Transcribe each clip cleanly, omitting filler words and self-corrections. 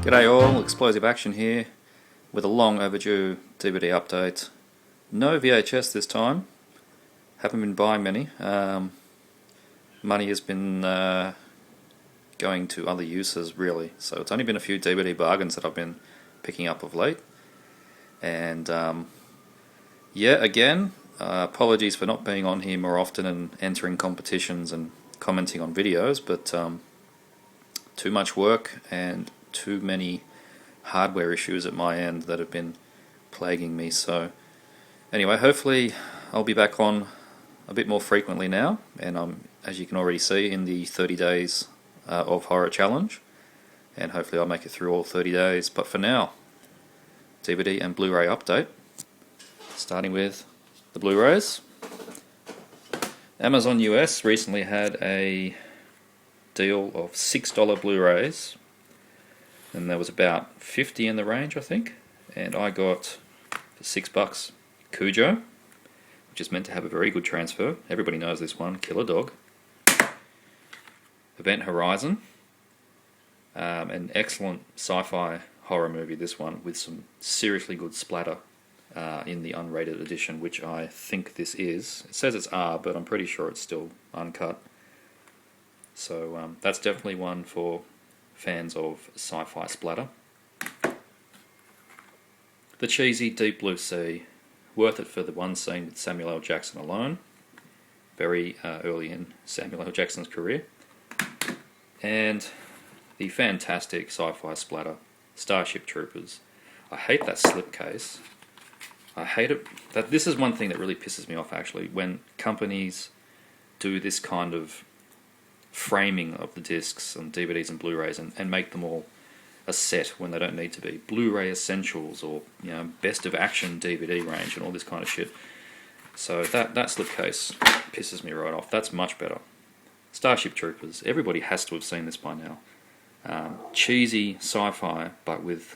G'day all, Explosive Action here with a long overdue DVD update. No VHS this time, haven't been buying many. Money has been going to other uses really, so it's only been a few DVD bargains that I've been picking up of late. And again, apologies for not being on here more often and entering competitions and commenting on videos, but too much work and too many hardware issues at my end that have been plaguing me. So anyway, hopefully I'll be back on a bit more frequently now, and I'm, as you can already see, in the 30 days of horror challenge, and hopefully I'll make it through all 30 days. But for now, DVD and Blu-ray update, starting with the Blu-rays. Amazon US recently had a deal of $6 Blu-rays, and there was about 50 in the range, I think, and I got for $6 Cujo, which is meant to have a very good transfer. Everybody knows this one, Killer Dog. Event Horizon, an excellent sci-fi horror movie, this one, with some seriously good splatter in the unrated edition, which I think this is. It says it's R, but I'm pretty sure it's still uncut. So that's definitely one for fans of sci-fi splatter. The cheesy Deep Blue Sea, worth it for the one scene with Samuel L. Jackson alone, very early in Samuel L. Jackson's career. And the fantastic sci-fi splatter, Starship Troopers. I hate that slipcase. I hate it. This is one thing that really pisses me off, actually, when companies do this kind of framing of the discs on DVDs and Blu-rays and make them all a set when they don't need to be. Blu-ray Essentials, or Best of Action DVD range and all this kind of shit. So that slipcase pisses me right off. That's much better. Starship Troopers. Everybody has to have seen this by now. Cheesy sci-fi, but with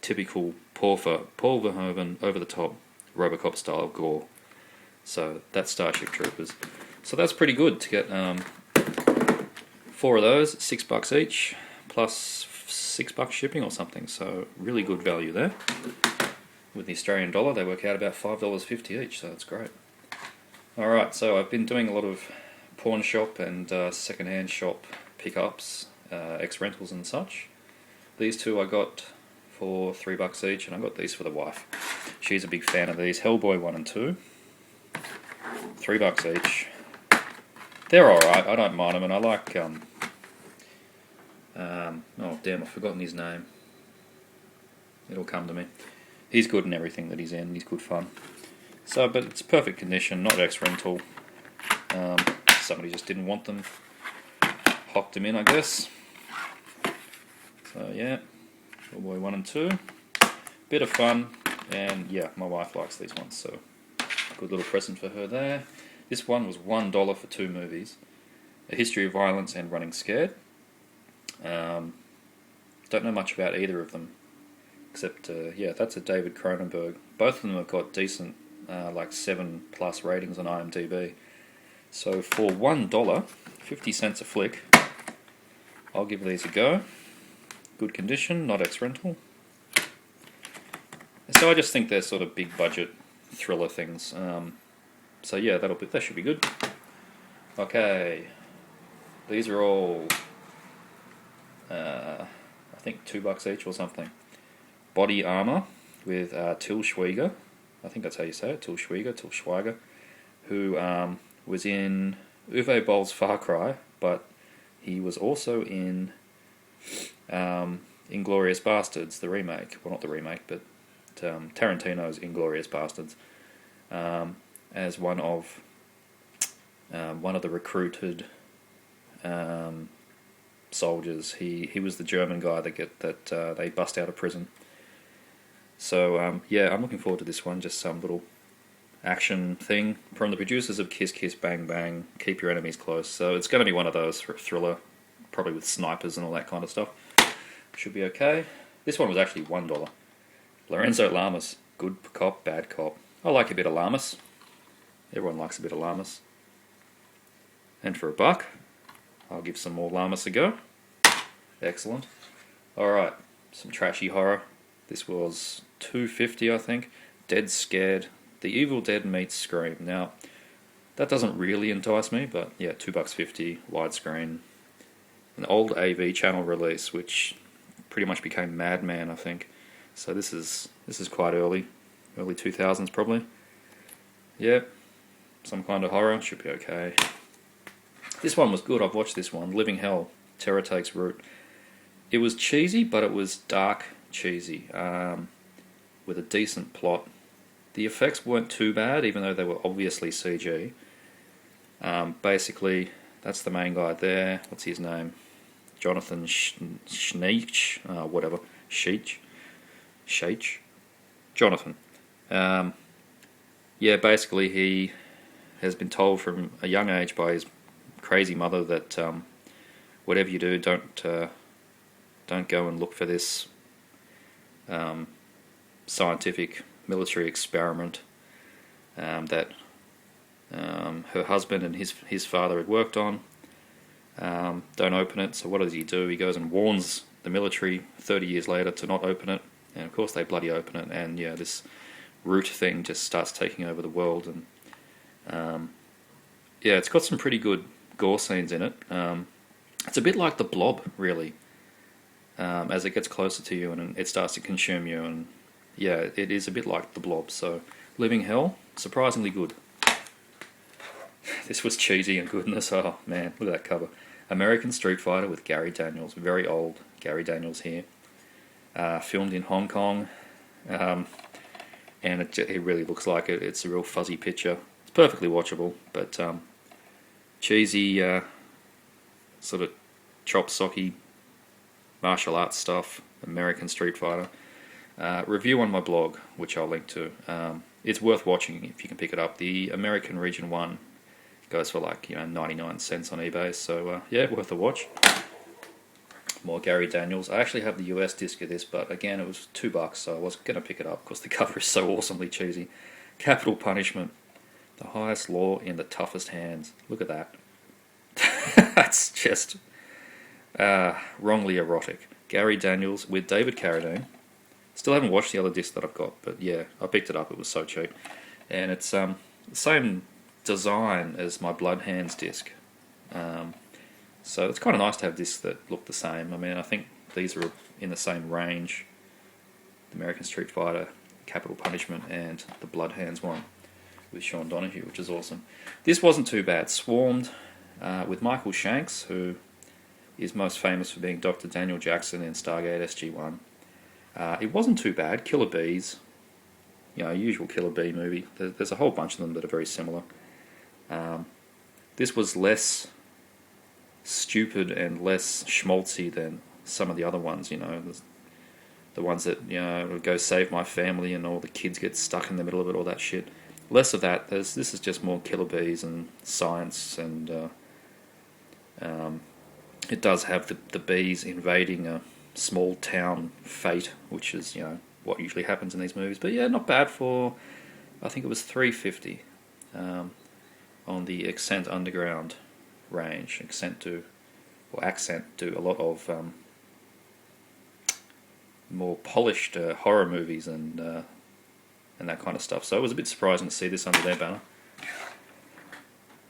typical Paul Verhoeven, over-the-top Robocop style gore. So that's Starship Troopers. So that's pretty good to get 4 of those, $6 each, plus $6 shipping or something. So really good value there. With the Australian dollar, they work out about $5.50 each, so that's great. Alright, so I've been doing a lot of pawn shop and second-hand shop pickups, ex-rentals and such. These two I got for $3 each, and I got these for the wife. She's a big fan of these. Hellboy 1 and 2. $3 each. They're alright, I don't mind them, and I like, oh damn, I've forgotten his name. It'll come to me. He's good in everything that he's in, he's good fun. So, but it's perfect condition, not ex-rental. Somebody just didn't want them. Hocked them in, I guess. So yeah, Hellboy 1 and 2. Bit of fun, and yeah, my wife likes these ones, so good little present for her there. This one was $1 for 2 movies. A History of Violence and Running Scared. Don't know much about either of them, except, that's a David Cronenberg. Both of them have got decent, like 7+ ratings on IMDb. So for $1, 50 cents a flick, I'll give these a go. Good condition, not ex-rental. So I just think they're sort of big budget thriller things. So yeah, that should be good. Okay, these are all, I think $2 each or something. Body Armor with Til Schweiger. I think that's how you say it, Til Schweiger, who was in Uwe Boll's Far Cry, but he was also in Inglourious Bastards, the remake. Well, not the remake, but Tarantino's Inglourious Bastards, as one of the recruited soldiers. He was the German guy that they bust out of prison. So I'm looking forward to this one. Just some little action thing from the producers of Kiss Kiss Bang Bang, Keep Your Enemies Close. So it's going to be one of those for a thriller, probably with snipers and all that kind of stuff. Should be okay. This one was actually $1. Lorenzo Lamas, good cop, bad cop. I like a bit of Lamas. Everyone likes a bit of Lamas. And for $1, I'll give some more Lamas a go. Excellent. Alright, some trashy horror. This was $2.50, I think. Dead Scared. The Evil Dead meets Scream. Now, that doesn't really entice me, but yeah, $2.50, widescreen. An old AV channel release, which pretty much became Madman, I think. So this is quite early 2000s probably. Yep, some kind of horror, should be okay. This one was good, I've watched this one, Living Hell, Terror Takes Root. It was cheesy, but it was dark cheesy, with a decent plot. The effects weren't too bad, even though they were obviously CG. Basically, that's the main guy there, what's his name? Jonathan Schneech, whatever, Sheech? Jonathan. Yeah, basically he has been told from a young age by his crazy mother that whatever you do, don't go and look for this scientific military experiment that her husband and his father had worked on. Don't open it. So what does he do? He goes and warns the military 30 years later to not open it, and of course they bloody open it, and yeah, this root thing just starts taking over the world. And yeah, it's got some pretty good gore scenes in it. It's a bit like The Blob, really, as it gets closer to you and it starts to consume you, and yeah, it is a bit like The Blob. So Living Hell, surprisingly good. This was cheesy and goodness. Oh man, look at that cover. American Street Fighter with Gary Daniels, very old Gary Daniels here. Filmed in Hong Kong, and it really looks like it. It's a real fuzzy picture. It's perfectly watchable, but cheesy, sort of chop-socky martial arts stuff. American Street Fighter. Review on my blog, which I'll link to. It's worth watching if you can pick it up. The American Region 1 goes for like 99 cents on eBay, so yeah, worth a watch. More Gary Daniels. I actually have the US disc of this, but again it was $2, so I wasn't going to pick it up because the cover is so awesomely cheesy. Capital Punishment. The highest law in the toughest hands. Look at that. That's just wrongly erotic. Gary Daniels with David Carradine. Still haven't watched the other disc that I've got, but yeah, I picked it up. It was so cheap, and it's the same design as my Blood Hands disc. So it's kind of nice to have discs that look the same. I mean, I think these are in the same range. The American Street Fighter, Capital Punishment, and the Blood Hands one with Sean Donahue, which is awesome. This wasn't too bad. Swarmed with Michael Shanks, who is most famous for being Dr. Daniel Jackson in Stargate SG-1. It wasn't too bad. Killer Bees, usual Killer Bee movie. There's a whole bunch of them that are very similar. This was less stupid and less schmaltzy than some of the other ones, the ones that, go save my family and all the kids get stuck in the middle of it, all that shit. Less of that. This is just more Killer Bees and science, and it does have the bees invading a small town fate, which is, what usually happens in these movies. But yeah, not bad for, I think it was $3.50 on the Accent Underground range. Accent do a lot of more polished horror movies and that kind of stuff. So it was a bit surprising to see this under their banner.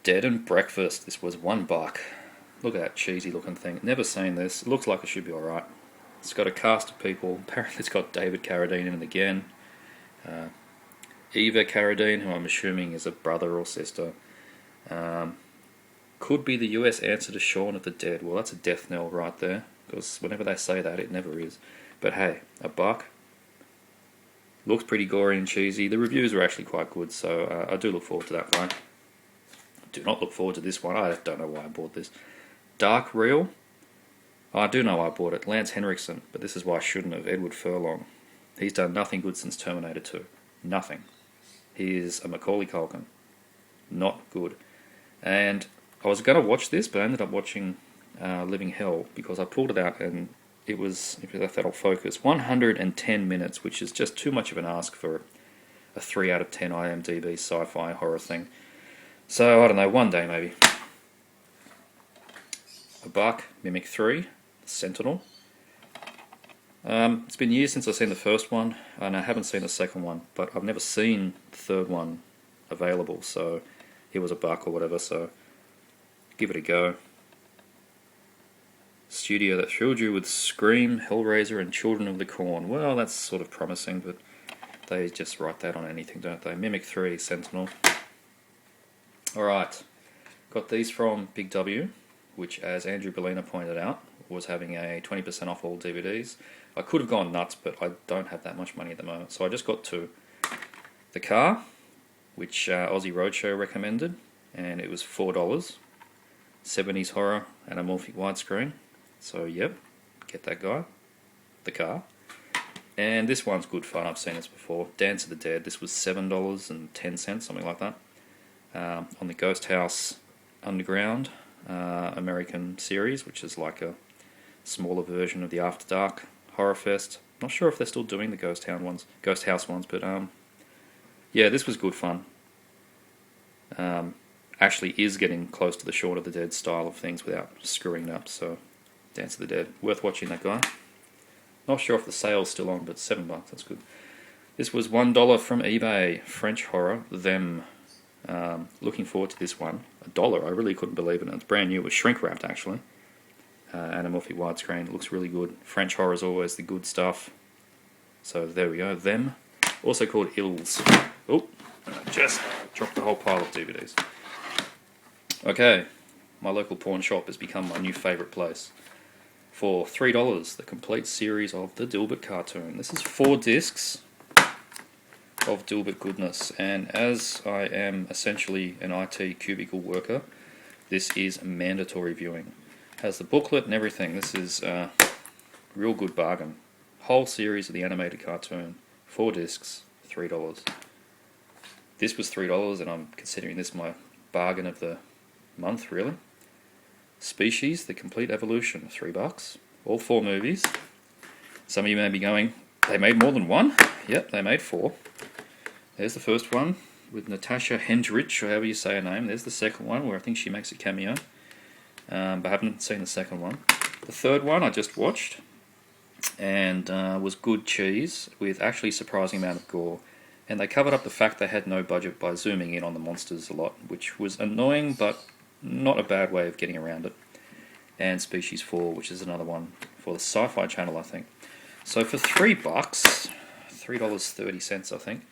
Dead and Breakfast. This was $1. Look at that cheesy looking thing. Never seen this. It looks like it should be alright. It's got a cast of people. Apparently it's got David Carradine in it again. Eva Carradine, who I'm assuming is a brother or sister. Could be the US answer to Shaun of the Dead. Well, that's a death knell right there, because whenever they say that, it never is. But hey, $1. Looks pretty gory and cheesy. The reviews are actually quite good, so I do look forward to that one. Do not look forward to this one. I don't know why I bought this. Dark Reel. I do know why I bought it. Lance Henriksen, but this is why I shouldn't have. Edward Furlong. He's done nothing good since Terminator 2. Nothing. He is a Macaulay Culkin. Not good. And I was going to watch this, but I ended up watching Living Hell, because I pulled it out and it was, if that'll focus, 110 minutes, which is just too much of an ask for a 3 out of 10 IMDb sci-fi horror thing. So, I don't know, one day maybe. $1, Mimic 3, Sentinel. It's been years since I've seen the first one, and I haven't seen the second one, but I've never seen the third one available, so it was $1 or whatever, so give it a go. Studio that thrilled you with Scream, Hellraiser, and Children of the Corn. Well, that's sort of promising, but they just write that on anything, don't they? Mimic 3, Sentinel. Alright, got these from Big W, which, as Andrew Bellina pointed out, was having a 20% off all DVDs. I could have gone nuts, but I don't have that much money at the moment, so I just got 2. The Car, which Aussie Roadshow recommended, and it was $4. 70s horror, anamorphic widescreen. So yep, get that guy. The Car. And this one's good fun, I've seen this before. Dance of the Dead, this was $7.10, something like that. On the Ghost House Underground American series, which is like a smaller version of the After Dark Horror Fest. Not sure if they're still doing the Ghost House ones, but yeah, this was good fun. Actually is getting close to the Shaun of the Dead style of things without screwing it up, so Dance of the Dead, worth watching that guy. Not sure if the sale's still on, but $7, that's good. This was $1 from eBay, French horror, Them. Looking forward to this one. $1, I really couldn't believe it. It's brand new, it was shrink wrapped actually. Anamorphic widescreen, looks really good. French horror is always the good stuff. So there we go, Them. Also called Ills. Oh, I just dropped a whole pile of DVDs. Okay, my local pawn shop has become my new favourite place. For $3, the complete series of the Dilbert cartoon. This is 4 discs of Dilbert goodness, and as I am essentially an IT cubicle worker, this is mandatory viewing. Has the booklet and everything. This is a real good bargain. Whole series of the animated cartoon, 4 discs, $3. This was $3, and I'm considering this my bargain of the month, really. Species, The Complete Evolution, $3. All 4 movies. Some of you may be going, they made more than one? Yep, they made 4. There's the first one with Natasha Hendrich, or however you say her name. There's the second one where I think she makes a cameo, but I haven't seen the second one. The third one I just watched, and was good cheese with actually a surprising amount of gore. And they covered up the fact they had no budget by zooming in on the monsters a lot, which was annoying, but not a bad way of getting around it. And Species 4, which is another one for the Sci-Fi Channel, I think. So for $3, $3.30, I think.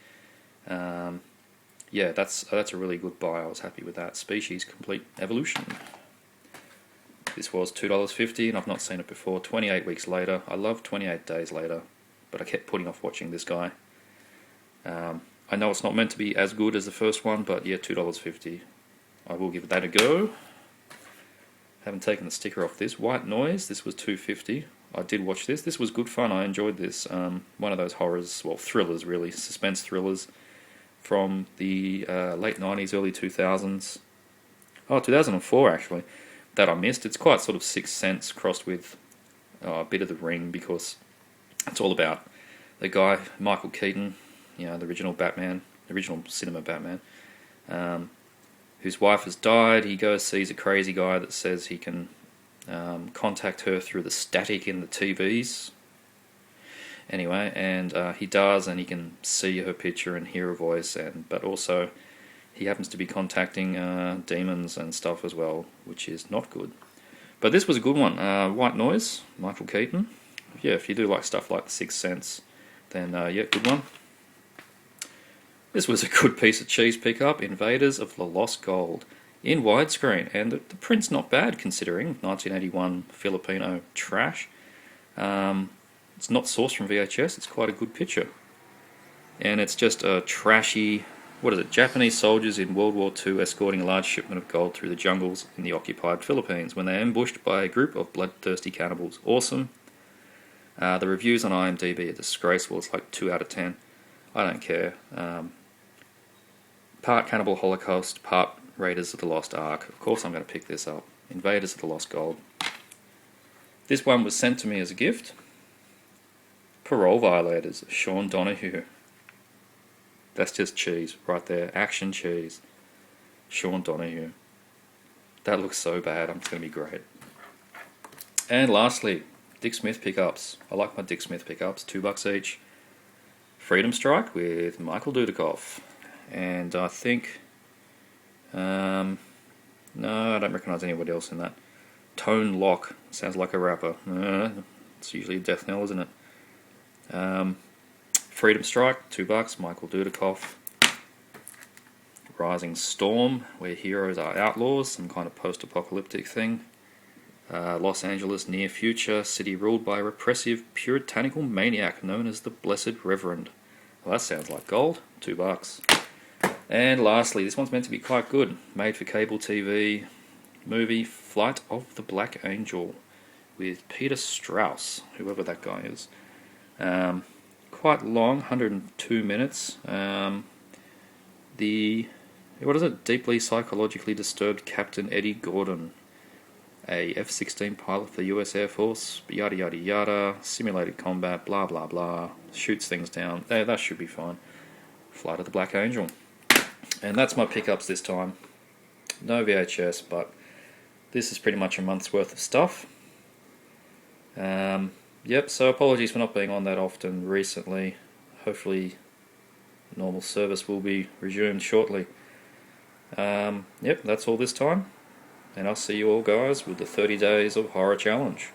Yeah, that's a really good buy. I was happy with that. Species Complete Evolution. This was $2.50, and I've not seen it before. 28 weeks later. I love 28 days later, but I kept putting off watching this guy. I know it's not meant to be as good as the first one, but yeah, $2.50. I will give that a go. Haven't taken the sticker off this. White Noise, this was $2.50. I did watch this. This was good fun. I enjoyed this. One of those horrors, well, thrillers really, suspense thrillers from the late 90s, early 2000s. Oh, 2004 actually, that I missed. It's quite sort of Sixth Sense crossed with a bit of The Ring, because it's all about the guy, Michael Keaton, you know, the original Batman, original cinema Batman, whose wife has died. He goes, sees a crazy guy that says he can contact her through the static in the TVs. Anyway, and he does, and he can see her picture and hear her voice, but also he happens to be contacting demons and stuff as well, which is not good. But this was a good one. White Noise, Michael Keaton. Yeah, if you do like stuff like The Sixth Sense, then yeah, good one. This was a good piece of cheese pickup, Invaders of the Lost Gold, in widescreen, and the print's not bad considering 1981 Filipino trash. It's not sourced from VHS, it's quite a good picture. And it's just a trashy, what is it, Japanese soldiers in World War II escorting a large shipment of gold through the jungles in the occupied Philippines when they are ambushed by a group of bloodthirsty cannibals. Awesome. The reviews on IMDb are disgraceful, it's like 2 out of 10. I don't care. Part Cannibal Holocaust, part Raiders of the Lost Ark. Of course I'm going to pick this up. Invaders of the Lost Gold. This one was sent to me as a gift. Parole Violators, Sean Donahue. That's just cheese right there. Action cheese. Sean Donahue. That looks so bad. It's going to be great. And lastly, Dick Smith pickups. I like my Dick Smith pickups, $2 each. Freedom Strike with Michael Dudikoff. And I think... no, I don't recognise anybody else in that. Tone Lock. Sounds like a rapper. It's usually a death knell, isn't it? Freedom Strike, $2, Michael Dudikoff. Rising Storm, where heroes are outlaws, some kind of post-apocalyptic thing. Los Angeles near future, city ruled by a repressive, puritanical maniac known as the Blessed Reverend. Well, that sounds like gold, $2. And lastly, this one's meant to be quite good. Made for cable TV movie, Flight of the Black Angel, with Peter Strauss, whoever that guy is. Quite long, 102 minutes. Deeply psychologically disturbed Captain Eddie Gordon, a F-16 pilot for the US Air Force, yada yada yada, simulated combat, blah blah blah, shoots things down. That should be fine. Flight of the Black Angel. And that's my pickups this time. No VHS, but this is pretty much a month's worth of stuff. Yep, so apologies for not being on that often recently. Hopefully normal service will be resumed shortly. Yep, that's all this time. And I'll see you all guys with the 30 Days of Horror Challenge.